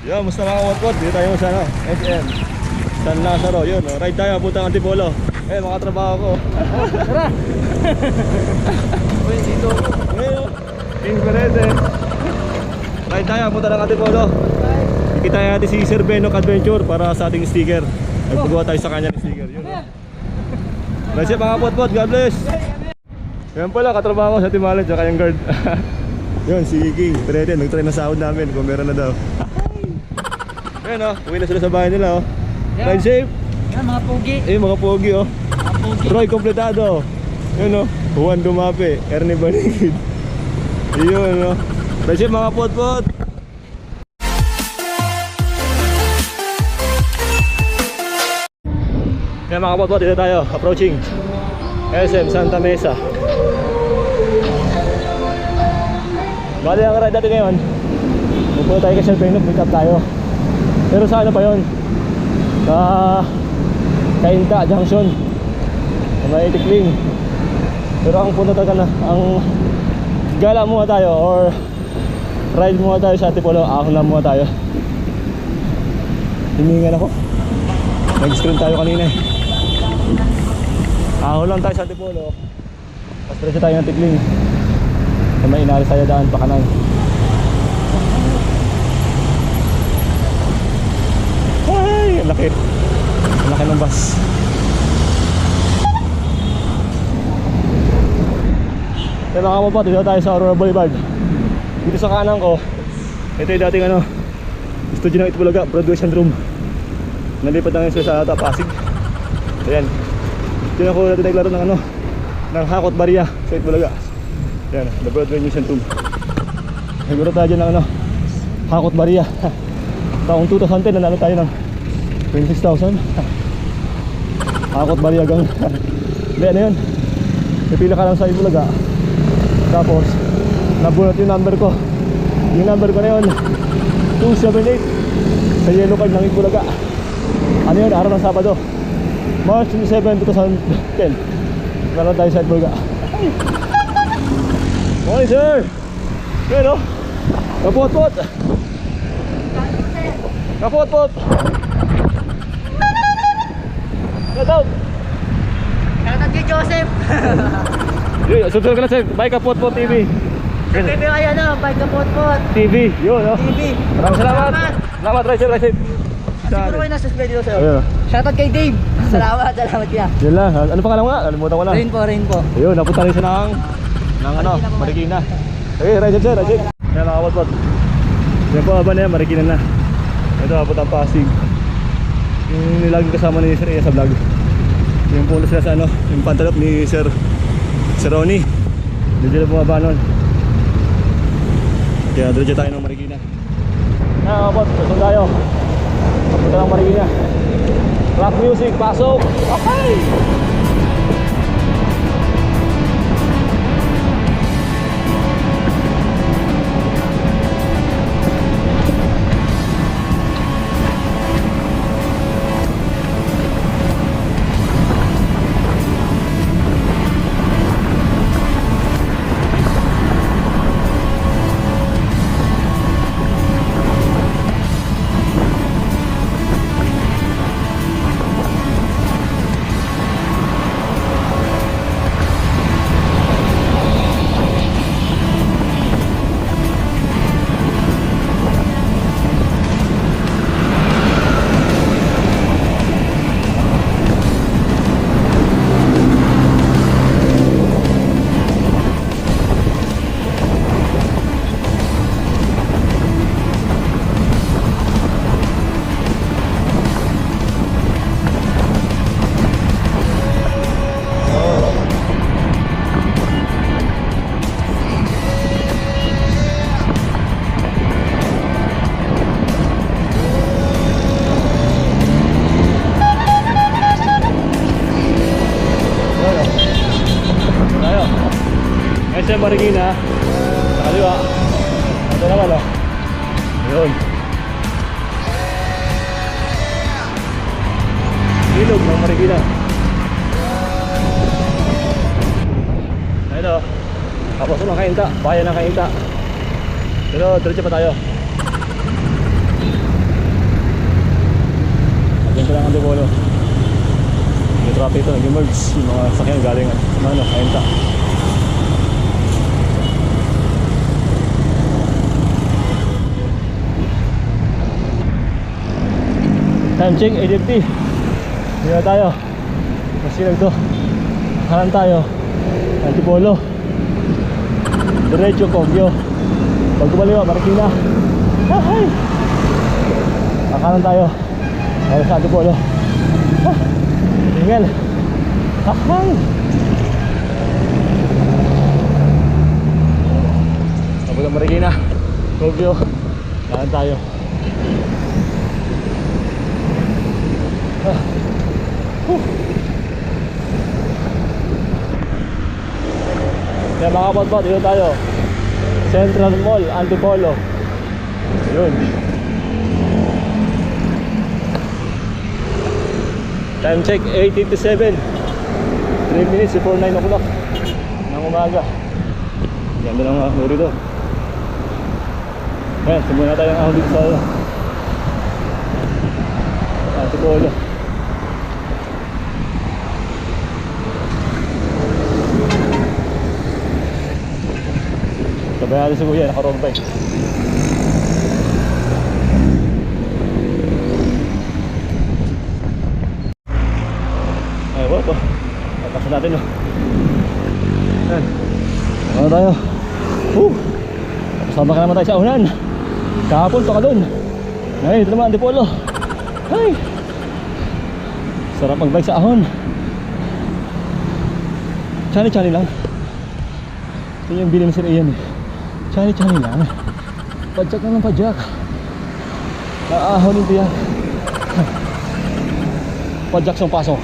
Yo, musta mga kawatkot? Dito tayo sa ano, SM San Lazaro, yun, ride tayo, puntang Antipolo. Mga trabaho ko. Tara! Uy, dito. King Perez. Ride tayo, punta ng Antipolo. Ikita natin si Sir Benok Adventure para sa ating sticker. Nagpagawa tayo sa kanya ng sticker, yun. Bless you mga kawatkot, God bless. Yan pala, katrabaho ko sa Timalan, tsaka yung guard. Yun, si King Perez, nag-try na sahod namin kung meron na daw. Ayan o, uwi na sila sa bahay nila o. Ride safe. Yan, mga pogi. Mga pogi o. Mga pogi. Roy kompletado. Yun o, Juan Dumape, Ernie Banikid. Yun o. Ride safe mga pot-pot. Yan mga pot-pot, dito tayo, approaching SM Santa Mesa. Bali ang ride natin ngayon, pupunta tayo kay Sir Benok, meet up tayo. Pero sa ano pa yun? Sa Cainta Junction, sa may Tikling. Pero ang punta talaga na, ang gala muna tayo or ride muna tayo sa Antipolo. Ahon lang muna tayo. Hiningan ako, nag-screen tayo kanina eh. Ahon lang tayo sa Antipolo, tapos diretso tayo ng Tikling. Sa may inalis tayo daan pa kanan. Ay, laki. Laki ng bus. Kaya mga kapapot, dito tayo sa Aurora Boulevard. Dito sa kanan ko, ito yung dating ano, studio ng Itbulaga, production room. Nalipat na ngayon sila sa Pasig. Ayan. Dito ako natin naglaro ng ano, ng Hakot Barya sa Itbulaga. Ayan, the Broadway News and Tomb. Siguro tayo dyan ng ano, Hakot Barya. Taong 2010 nanalo tayo ng 26,000. Hakot Barya gang. Hindi, ano yun, pipila ka lang sa Itbulaga, tapos nabunot yung number ko. Yung number ko na yun 278 sa yellow card ng Itbulaga. Ano yun, araw ng Sabado, March 27, 2010. Nanalo tayo sa Itbulaga. Morning sir. Pero kapot-pot. Kapot-pot. Shoutout. Shoutout kay Joseph. Subscribe ka na sir. Bye Kapot-pot TV. Subscribe kayo na, Bike Kapot-pot TV. Yun no. TV. Maraming salamat. Salamat Rachel. Siguro kayo na-subscribe dito sir. Ayun. Shoutout kay Dave. Salamat kaya. Yan lang. Ano pangalan mo nga? Kalimutan ko na. Rain po. Ayun, napunta rin siya ng ano, Marikina. Okay, Rachel sir. Yan mga Kapot-pot. Yan po, aba na yan, Marikina na. Ito, abot ang Pasig. Yung nilaging kasama ni Sir Iya sa vlog. Yung puno sila sa ano, yung pantalop ni Sir Ronnie. Doon sila bumaba nun. Kaya doon tayo ng Marikina. Kapot, pasok tayo. Papunta ng Marikina. Rock music, pasok. Okay! SM Marikina sa kaliwa. Ito naman o. Ayun. Ilog ng Marikina. Ito. Tapos ng Cainta. Bayan ng Cainta. Pero diretso pa tayo. Ganito lang ang Antipolo. Yung traffic ito, nag-emerge. Yung mga sakyan galing Ayanta. Time check, 8:50. Hindi na tayo. Masilag to. Kanan tayo. Antipolo. Diretso Kogyo. Pag kumaliwa, Marikina. Ay! Kanan tayo. Para sa Antipolo. Tingel. Ay! Tapos ang Marikina. Kogyo. Kanan tayo. Kaya mga kapatid, dito tayo Central Mall, Antipolo. Yun. Time check, 8:57. 3 minutes before 9 o'clock ng umaga. Ganda ng mga muro dito. Ayan, sumuna tayo ng ahon dito sa Antipolo. Sabay natin si Kuya, naka-road bike. Ay, wala. Tatasin natin, no? Ayan. Ano tayo? Kasama ka naman tayo sa unan. Kahapon pa ka dun. Ngayon, ito naman, Antipolo. Ay! Sarap mag-bike sa ahon. Chani-chani lang. Ito yung bilhin si Ian eh. Chani-chani lang. Padjak naman padjak. Naahon yung tiyak. Padjak sa pasok.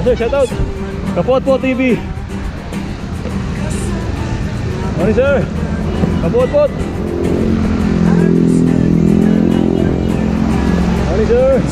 Sir, shout out Kapot-pot TV. Morning sir. Kapot-pot. Morning sir.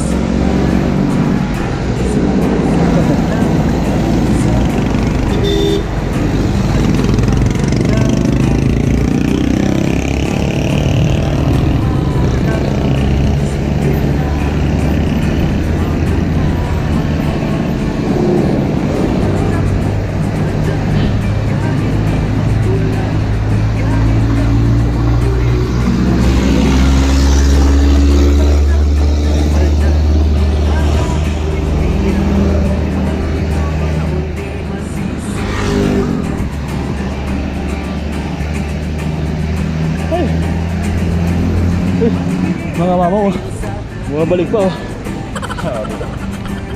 Mga mama ko, bumabalik pa oh.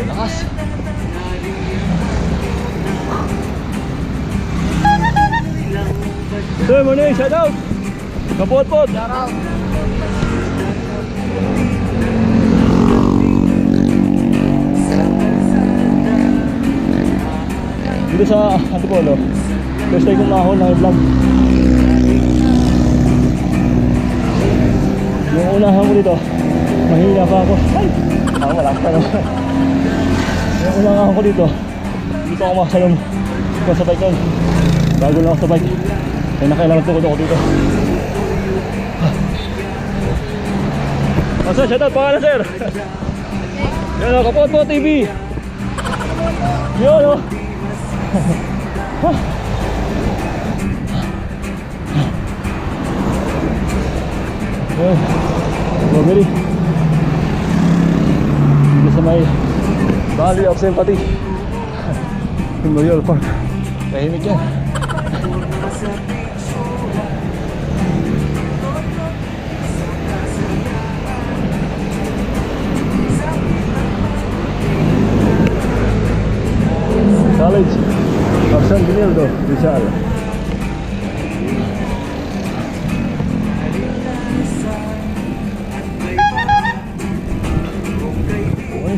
Lakas. Sir, morning, shout out. Kapot-pot. Shout out. Dito sa Antipolo, first time kong mahon ng vlog. Yung unahan ko dito, mahina pa ako. Ay! Ako malakas pa naman. Yung unahan ko dito, dito ako makasalong ko sa bike nun. Bago lang ako sa bike. Kaya nakailangan tukod ako dito. Sir, shout out, pangalan sir. Yan o, Kapot-pot TV. Yun o. Strawberry. Dito sa may Valley of Sympathy, Memorial Park. Tahimik yan. College of San Bernardo, Rizal.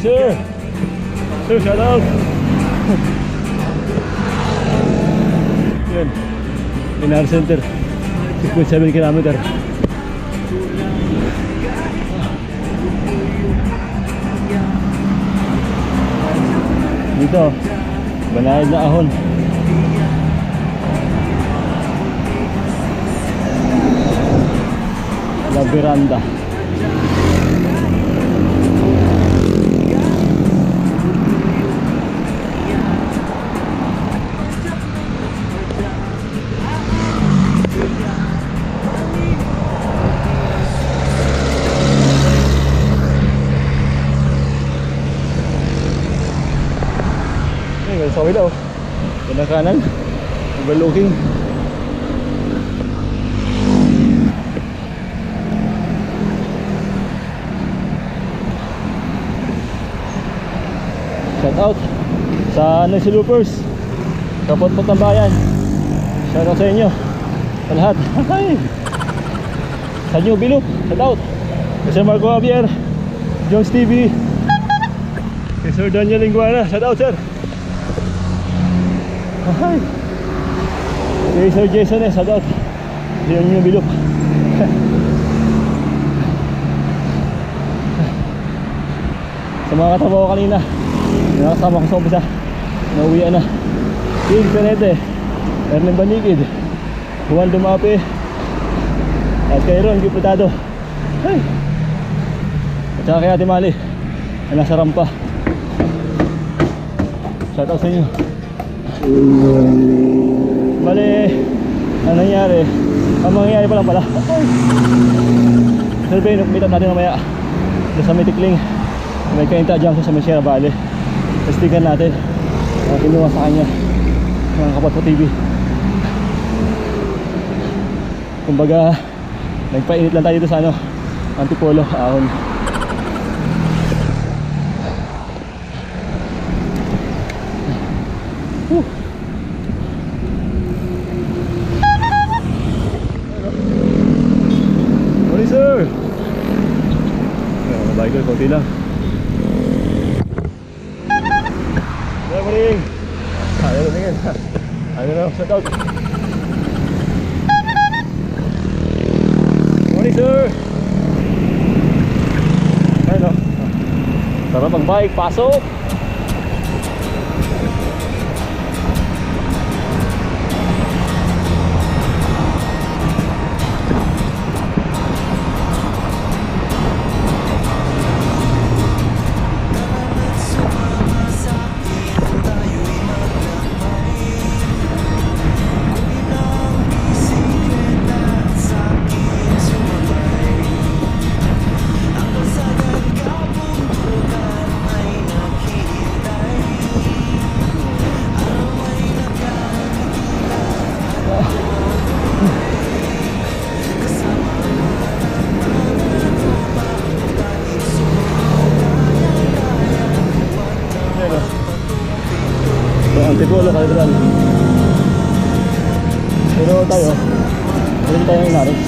Sir! Sir, shout out! Yan. Pinar Center. 6.7 km. Dito, banayad na ahon. La Veranda. Ayun, sa ilaw. Yan ang kanan. Overlooking. Shout out sa Nancy Loopers, kapot-pot ng bayan. Shout out sa inyo, sa lahat. Sa New Biloop, shout out kay Sir Marco Javier, Jones TV, kay Sir Daniel Linguana, shout out sir. Kay Sir Jason shout out sa New Biloop. Sa mga katrabaho kanina, nakasama ko sa umpisa, nauwian na. King Penete, Erlen Banikid, Juan Dumape, at kay Ron Giputado. Hey! At saka kay Ate Mali na nasa rampa. Shout out sa inyo. Mali, ang nangyari, ang mangyayari pa lang pala. Survey, meet up natin mamaya doon sa Mitikling. May kainta dyan sa Sierra Valley. Testigan natin ang kinuha sa kanya ng Kapatpo TV. Kumbaga nagpainit lang tayo dito sa Antipolo, ahon. Morning sir. Mga biker, konti lang. Good morning. Ayaw na tingin. Ayaw na, shout out. Morning sir. Ayun o. Sarap ang bike, pasok. Antipolo, Calderal. Pero tayo, hindi tayo inaris.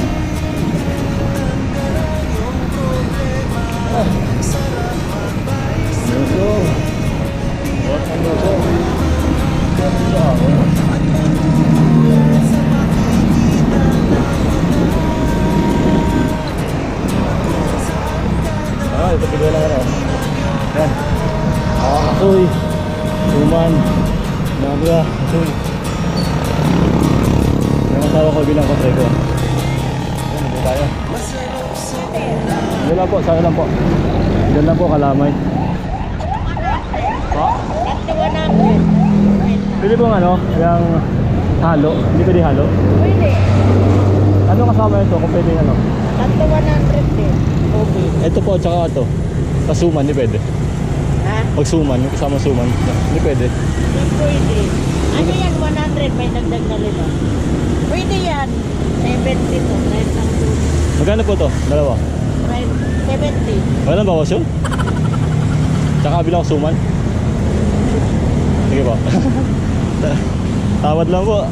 Luso. What ang luso? Ito pigil lang ano. Yan. Kakasoy. Suman. Naga, asoy. Yung asawa ko bilang kontray ko. Yan, hindi tayo. Yan lang po, sana lang po. Yan lang po, kalamay. Pa? Pwede pong yung halo. Hindi pwede halo? Pwede. Ano kasama ito kung pwede Tanto 100 din. Okay. Ito po, tsaka ito. Kasuman, hindi pwede. Ha? Pag suman, yung kasama suman, hindi pwede. Hindi pwede. Ano yan? 100 may dagdag na lima. Pwede yan. 70 to. Kahit lang to. Magkano po to? Dalawa? 70. Walang bawas yun? Tsaka bilang suman? Sige po. Tawad lang po.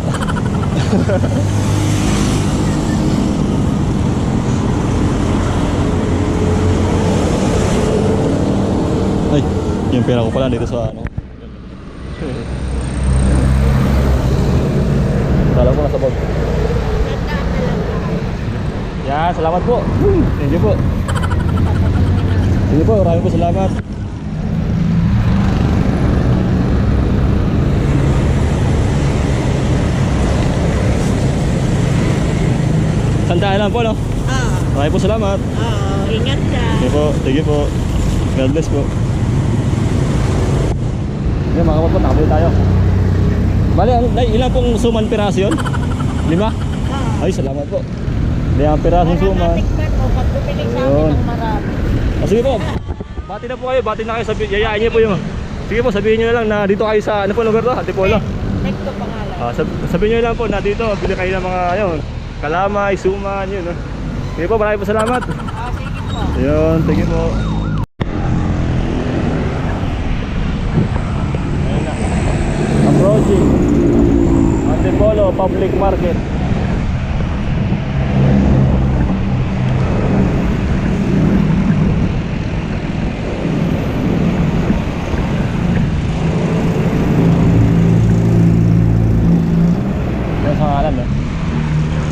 Ay, yung pera ko pala dito sa Kala ko nasa bag. Yan, salamat po. Thank you po. Sige po, maraming po salamat. Sandaan lang po, no? Oo. Maraming po salamat. Oo, ingat ka. Sige po. God bless po. Yan mga kapatid, nakabili tayo. Bali, ilan pong suman piraso yun? 5? Oo. Ay, salamat po. 5 pirasong Para suman. matikman mo pag bumili sa amin Ayun. ng marami. Sige po. Bati na po kayo, bati na kayo. Yayain niyo po yung... Sige po, sabihin niyo na lang na dito kayo sa... Ano po lugar to? Antipolo. Nekto pangalan. Sabihin niyo lang po na dito, bili kayo ng mga... Ayun, kalamay, suman, yun. Sige po, maraming po salamat. Sige po. Ayun, sige po. Ayun na. Approaching Antipolo Public Market. Yan sa ngalan, no?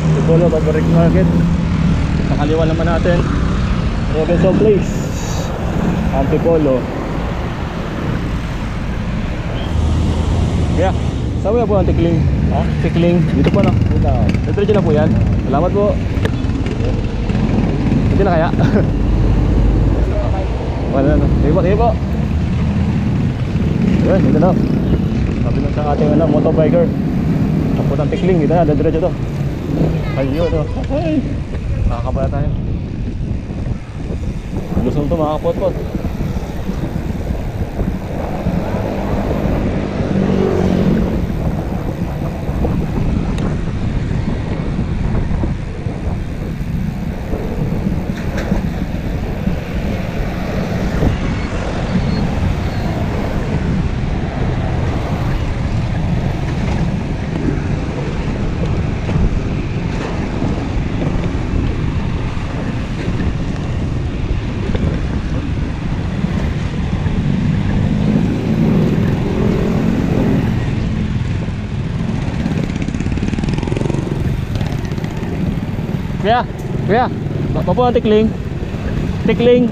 Antipolo Public Market. Sa kaliwa naman natin Robinson Place, Antipolo. Kaya, saan mo po ang tikling? Ha? Tikling, dito po, no? Dito na po yan. Salamat po. Hindi na kaya? Wala na. Sige po. Yun, dito na. Sabi lang sa ating motobiker. Tapos ang tikling, dito na, diretso to. Ayun, no? Ay, nakakabala tayo. Lusong to mga kapot-pot. Kuya, po ang tikling. Tikling.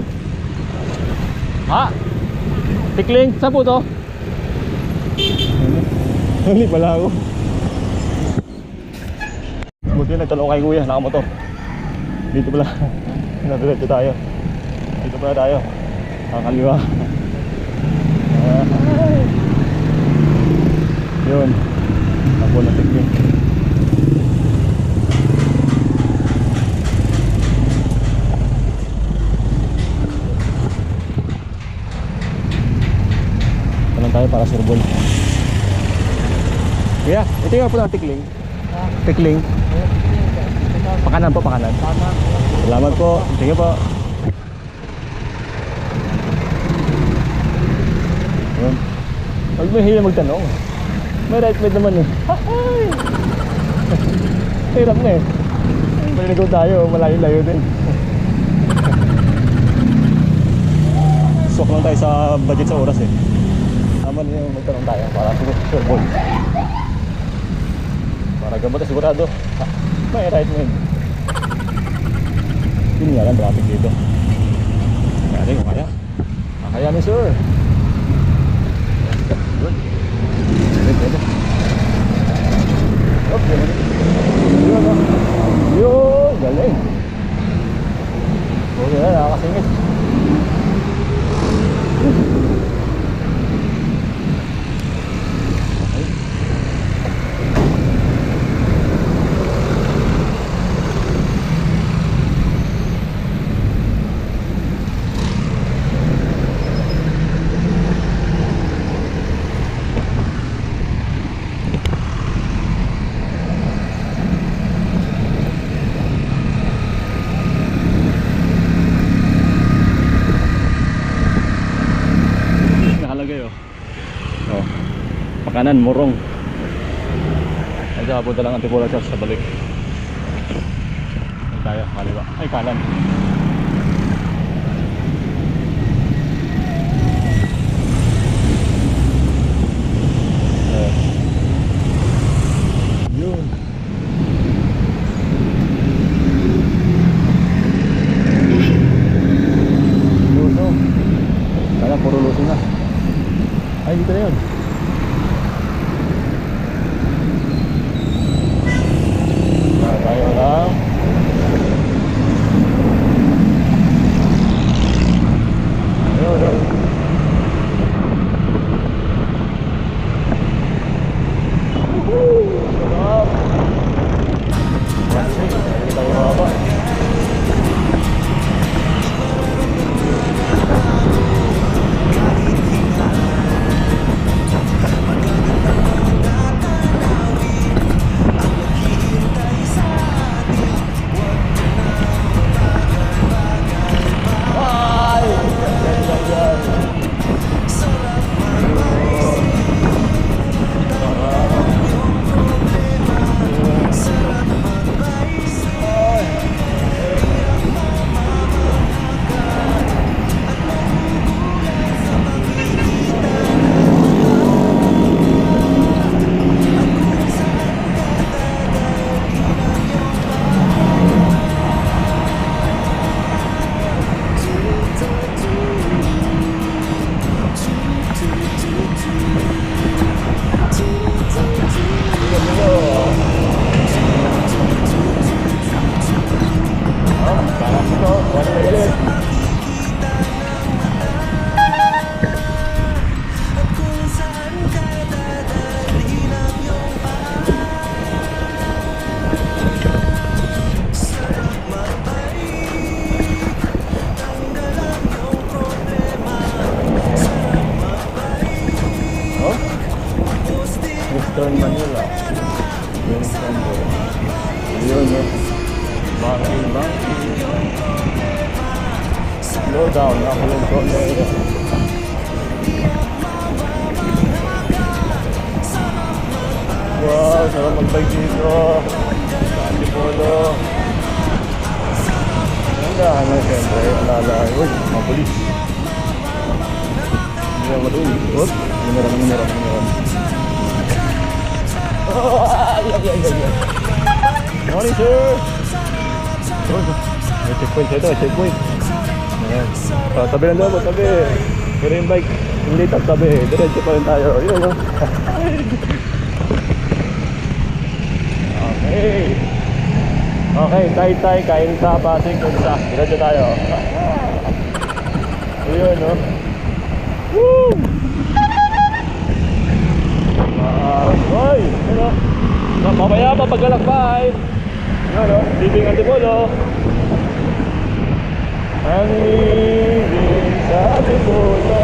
Ha? Tikling, saan po to? Hindi pala ako. Buti nagtanong kay kuya, nakamotor. Dito pala. Nadiretso tayo. Dito pala tayo. Nakakaliwa. Yun. Ako na tikling. Tayo para surbol. Kuya, ito yung po ng tikling. Tikling. Pakanan po, pakanan. Salamat po. Sige po. Yun. Huwag mo hila magtanong. May right mate naman eh. Hirap na eh. Maliligaw tayo, malayo-layo din. Swak lang tayo sa budget sa oras eh. Naman yung magtanong tayo para surbol. Para gamot sigurado. May right man. Yun nga lang, traffic dito. Kaya rin, kaya. Kaya ni sir. Good. Pwede. Okay. Yun o. Yun, galing. Okay na, nakakasingit. Kanan, Morong. Ay, saka punta lang Antipolo Church sa balik. Ay, tayo, kaliwa. Ay, kanan. Yun. Luso. Kaya puro luso na. Ay, dito na yun. Tayo lang Banking. Slow down, ako yung corner. Wow, sarap mag-bike dito. Antipolo. Nandahan na siyempre, alala. Uy, mga polis. Hindi na maduli. Oop, minirang. Oh, ay. Morning, sir. May checkpoint ito, checkpoint. Ayan. Tabi lang daw, tabi. Pero yung bike, hindi tabi. Diretso pa rin tayo. Yun. Okay, tay, kain sa Pasig. Diretso tayo. Ayun, no? Woo! Hoy! Ano? Mamaya pa paglalakbay. Ano? Living Antipolo. Ang living sa Antipolo.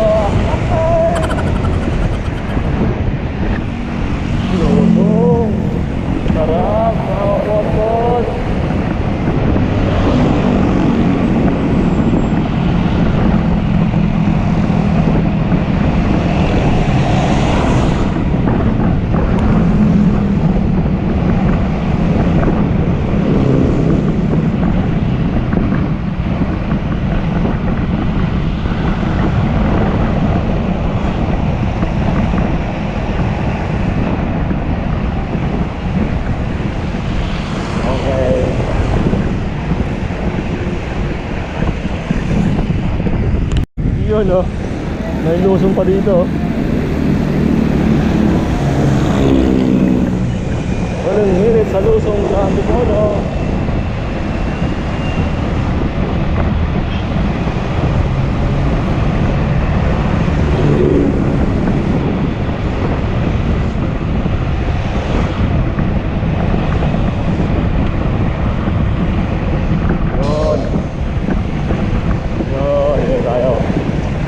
Lutong. Sarap, mga potpot. Yun, no? May lusong pa dito. Walang hirit sa lusong sa Antipolo.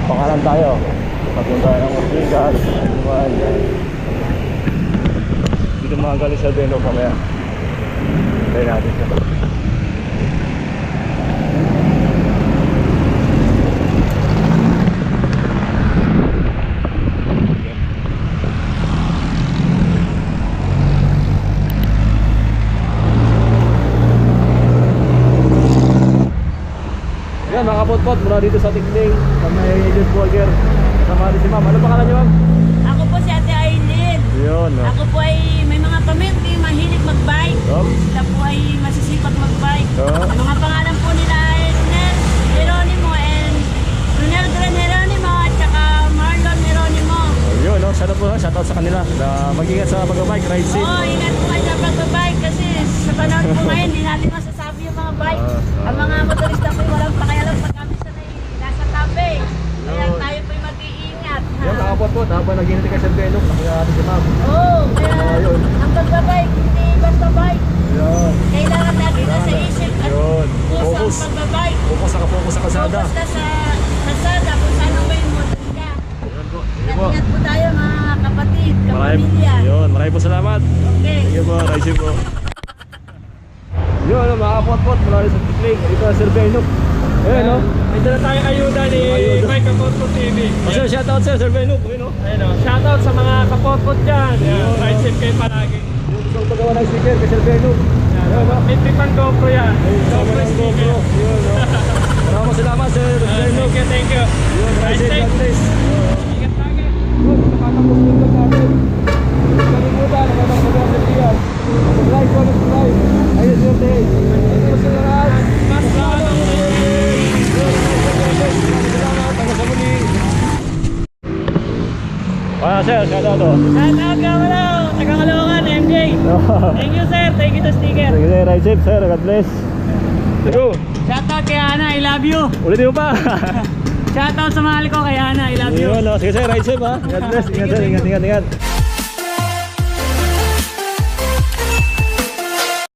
Pangalan tayo. Papunta ng Ortigas. Dito mga galing sa Beno kamaya. Tayo natin siya. Yan mga kapot-pot, mula dito sa Tikling sa may Agent Burger. Kasama rin si ma'am. Ano pangalan niyo, ma'am? Ako po si Ate Aileen. Yun, no? Ako po ay may mga pamilya mahilig mag-bike. Sila po ay masisipag mag-bike. Ang mga pangalan po nila ay Ronel Geronimo and Ronel Geronimo at saka Marlon Geronimo. Yun, no? Shoutout sa kanila. Mag-ingat sa pag-bike, ride safe. Oo, ingat po kayo sa pag-bike kasi sa panahon po ngayon, hindi natin masasabi yung mga bike. Ang mga motorista po walang pakialam pag kami sa nasa tabi. Kaya tayo po mag-iingat. Yan mga kapot-pot, habang nag-ingat ka sa Beno, nakita natin si ma'am. Oo, kaya ang pag-bike, hindi basta bike. Yun. Kailangan natin nasa isip at Yun. puso ang pag-bike. Focus sa kalsada. Focus na sa kalsada kung saan ba yung motor ka. Yun po. Sige po. Ingat po tayo mga kapatid, kapamilya. Yun, maraming po salamat. Okay. Sige po, ride safe po. Yun, mga kapot-pot, mula rin sa Tikling. Ito ang Sir Beno. Ayun, no? May dala tayong ayuda ni Mike Kapotpot TV. Sir, shoutout sir, Sir Beno. Ayun, no? Ayun o, shoutout sa mga kapotpot dyan. Ride safe kayo palagi. Yung gusto kong pagawa ng sticker kay Sir Beno. Ayun, no? May tipang GoPro yan. GoPro sticker. Yun, no? Maraming salamat, Sir Beno. Thank you. Yun, ride safe, God bless. Ingat lagi. Yun, nakatapos din lang natin. Kalimutan, nakatapos din yan. Subscribe po, subscribe. Ayun, Sir Tay. Ayun, Sir Ras. Mas lalo. Salamat, hanggang sa muli. Sir, shoutout to. Shoutout ka mo lang. Taga-Caloocan, MJ. Thank you sir. Thank you sa sticker. Sige, ride safe, sir. God bless. Go. Shoutout kay Ana. I love you. Ulitin mo pa. Shoutout sa mahal ko kay Ana. I love you. Yun, no? Sige, sir. Ride safe, ha. God bless. Ingat, sir. Ingat.